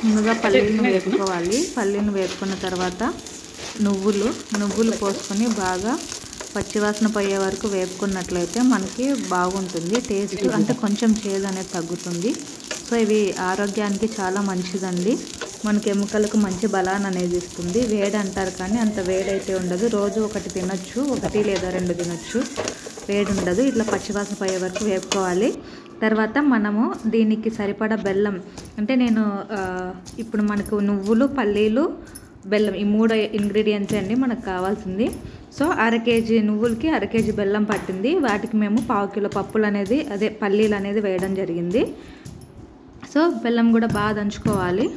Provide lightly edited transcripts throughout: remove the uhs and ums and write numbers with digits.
ముందుగా పల్లీలను వేపుకోవాలి. పల్లీలను వేపుకున్న తర్వాత నువ్వులు పోసుకొని బాగా పచ్చివాసన పోయే వరకు వేపుకున్నట్లయితే మనకి బాగుంటుంది టేస్ట్. అంటే కొంచెం చేదు అనేది తగ్గుతుంది. సో ఇవి ఆరోగ్యానికి చాలా మంచిదండి. మనకి ఎముకలకు మంచి బలాన్ని అనేది ఇస్తుంది. వేడి అంటారు కానీ అంత వేడైతే ఉండదు. రోజు ఒకటి తినొచ్చు, 1 లేదా 2 తినొచ్చు, వేడి ఉండదు. ఇట్లా పచ్చివాసన పోయే వరకు వేపుకోవాలి. తర్వాత మనము దీనికి సరిపడా బెల్లం, అంటే నేను ఇప్పుడు మనకు నువ్వులు, పల్లీలు, బెల్లం ఈ 3 ఇంగ్రీడియంట్స్ అండి మనకు కావాల్సింది. సో 1/2 కేజీ నువ్వులకి 1/2 కేజీ బెల్లం పట్టింది. వాటికి మేము 1/4 కిలో పప్పులు అనేది పల్లీలు అనేది వేయడం జరిగింది. సో బెల్లం కూడా బాగా దంచుకోవాలి.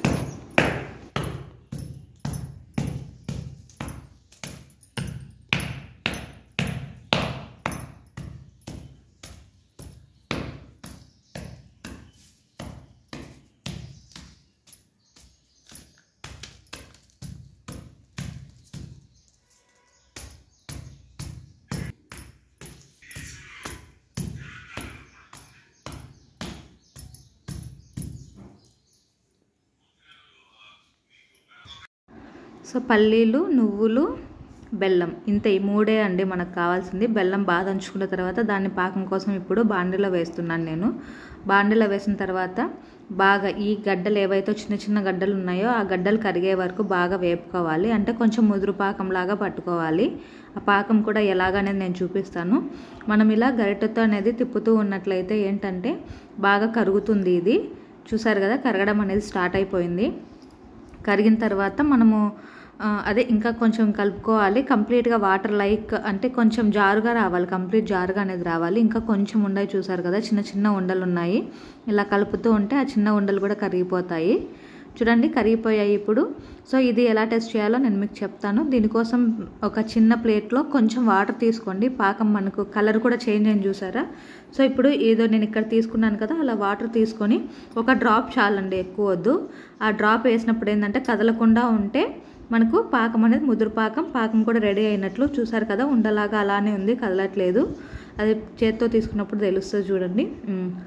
సో పల్లీలు, నువ్వులు, బెల్లం ఇంత ఈ 3 అండి మనకు కావాల్సింది. బెల్లం బాగా దంచుకున్న తర్వాత దాన్ని పాకం కోసం ఇప్పుడు బాండీలో వేస్తున్నాను నేను. బాండీలో వేసిన తర్వాత బాగా ఈ గడ్డలు ఏవైతే చిన్న గడ్డలు ఉన్నాయో ఆ గడ్డలు కరిగే వరకు బాగా వేపుకోవాలి. అంటే కొంచెం ముదురు పాకంలాగా పట్టుకోవాలి. ఆ పాకం కూడా ఎలాగనేది నేను చూపిస్తాను. మనం ఇలా గరిటెతో అనేది తిప్పుతూ ఉన్నట్లయితే ఏంటంటే బాగా కరుగుతుంది. ఇది చూసారు కదా, కరగడం అనేది స్టార్ట్ అయిపోయింది. కరిగిన తర్వాత మనము ఇంకా కొంచెం కలుపుకోవాలి. కంప్లీట్గా వాటర్ లైక్ అంటే కొంచెం జారుగా రావాలి, కంప్లీట్ జారుగా అనేది రావాలి. ఇంకా కొంచెం ఉండయి, చూసారు కదా చిన్న ఉండలు ఉన్నాయి. ఇలా కలుపుతూ ఉంటే ఆ చిన్న ఉండలు కూడా కరిగిపోతాయి. చూడండి కరిగిపోయాయి ఇప్పుడు. సో ఇది ఎలా టెస్ట్ చేయాలో నేను మీకు చెప్తాను. దీనికోసం ఒక చిన్న ప్లేట్లో కొంచెం వాటర్ తీసుకోండి. పాకం మనకు కలర్ కూడా చేంజ్ అయింది చూసారా. సో ఇప్పుడు ఏదో నేను ఇక్కడ తీసుకున్నాను కదా, అలా వాటర్ తీసుకొని ఒక డ్రాప్ చాలండి, ఎక్కువ వద్దు. ఆ డ్రాప్ వేసినప్పుడు ఏంటంటే కదలకుండా ఉంటే మనకు పాకం అనేది ముదురు పాకం కూడా రెడీ అయినట్లు. చూసారు కదా ఉండలాగా అలానే ఉంది, కదలట్లేదు. అది చేత్తో తీసుకున్నప్పుడు తెలుస్తుంది చూడండి,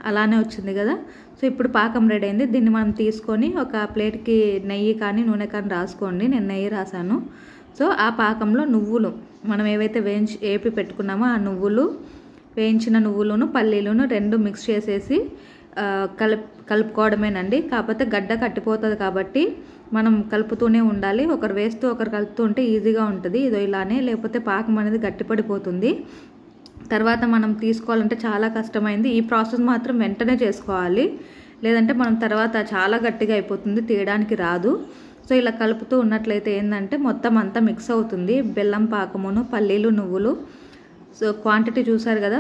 అలానే వచ్చింది కదా. సో ఇప్పుడు పాకం రెడీ అయింది. దీన్ని మనం తీసుకొని ఒక ప్లేట్కి నెయ్యి కానీ నూనె కానీ రాసుకోండి. నేను నెయ్యి రాసాను. సో ఆ పాకంలో నువ్వులు మనం ఏవైతే వేపి పెట్టుకున్నామో ఆ వేయించిన నువ్వులను పల్లీలను 2 మిక్స్ చేసేసి కలుపుకోవడమేనండి. కాకపోతే గడ్డ కట్టిపోతుంది కాబట్టి మనం కలుపుతూనే ఉండాలి. ఒకరు వేస్తూ ఒకరు కలుపుతూ ఉంటే ఈజీగా ఉంటుంది. ఇదో ఇలానే, లేకపోతే పాకం అనేది గట్టిపడిపోతుంది. తర్వాత మనం తీసుకోవాలంటే చాలా కష్టమైంది. ఈ ప్రాసెస్ మాత్రం వెంటనే చేసుకోవాలి, లేదంటే మనం తర్వాత చాలా గట్టిగా అయిపోతుంది, తీయడానికి రాదు. సో ఇలా కలుపుతూ ఉన్నట్లయితే ఏంటంటే మొత్తం అంతా మిక్స్ అవుతుంది. బెల్లం పాకమును, పల్లీలు, నువ్వులు. సో క్వాంటిటీ చూసారు కదా,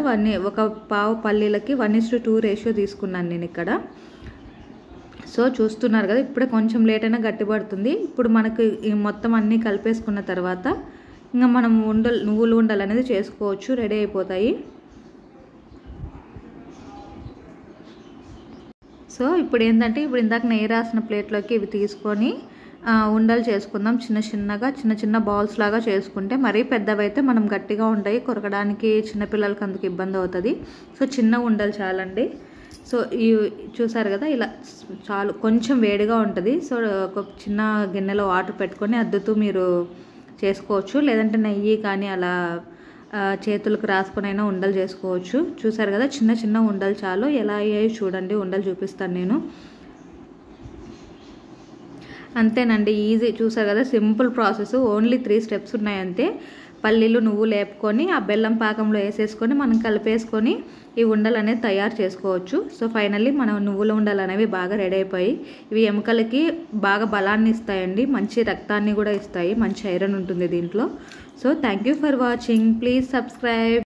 ఒక పావు పల్లీలకి 1:2 రేషియో తీసుకున్నాను నేను ఇక్కడ. సో చూస్తున్నారు కదా, ఇప్పుడే కొంచెం లేట్ అయినా గట్టిపడుతుంది. ఇప్పుడు మనకు ఈ మొత్తం అన్నీ కలిపేసుకున్న తర్వాత ఇంకా మనం నువ్వులు ఉండలు అనేది చేసుకోవచ్చు, రెడీ అయిపోతాయి. సో ఇప్పుడు ఏంటంటే ఇందాక నెయ్యి రాసిన ప్లేట్లోకి ఇవి తీసుకొని ఉండలు చేసుకుందాం. చిన్న బాల్స్ లాగా చేసుకుంటే, మరీ పెద్దవైతే మనం గట్టిగా ఉంటాయి, కొరకడానికి చిన్నపిల్లలకి అందుకు ఇబ్బంది అవుతుంది. సో చిన్న ఉండలు చాలండి. సో చూసారు కదా, ఇలా చాలు. కొంచెం వేడిగా ఉంటుంది. సో ఒక చిన్న గిన్నెలో వాటర్ పెట్టుకొని అద్దుతూ మీరు చేసుకోవచ్చు, లేదంటే నెయ్యి కానీ అలా చేతులకు రాసుకొని అయినా ఉండలు చేసుకోవచ్చు. చూసారు కదా చిన్న ఉండలు చాలు. ఎలా అయ్యాయి చూడండి, ఉండలు చూపిస్తాను నేను. అంతేనండి, ఈజీ. చూసారు కదా, సింపుల్ ప్రాసెస్. ఓన్లీ 3 స్టెప్స్ ఉన్నాయి అంతే. పల్లీలు, నువ్వు లేపుకొని ఆ బెల్లం పాకంలో వేసేసుకొని మనం కలిపేసుకొని ఈ ఉండలు అనేది తయారు చేసుకోవచ్చు. సో ఫైనల్లీ మన నువ్వుల ఉండలు అనేవి బాగా రెడీ అయిపోయి, ఇవి ఎముకలకి బాగా బలాన్ని ఇస్తాయండి, మంచి రక్తాన్ని కూడా ఇస్తాయి, మంచి ఐరన్ ఉంటుంది దీంట్లో. So thank you for watching. Please subscribe.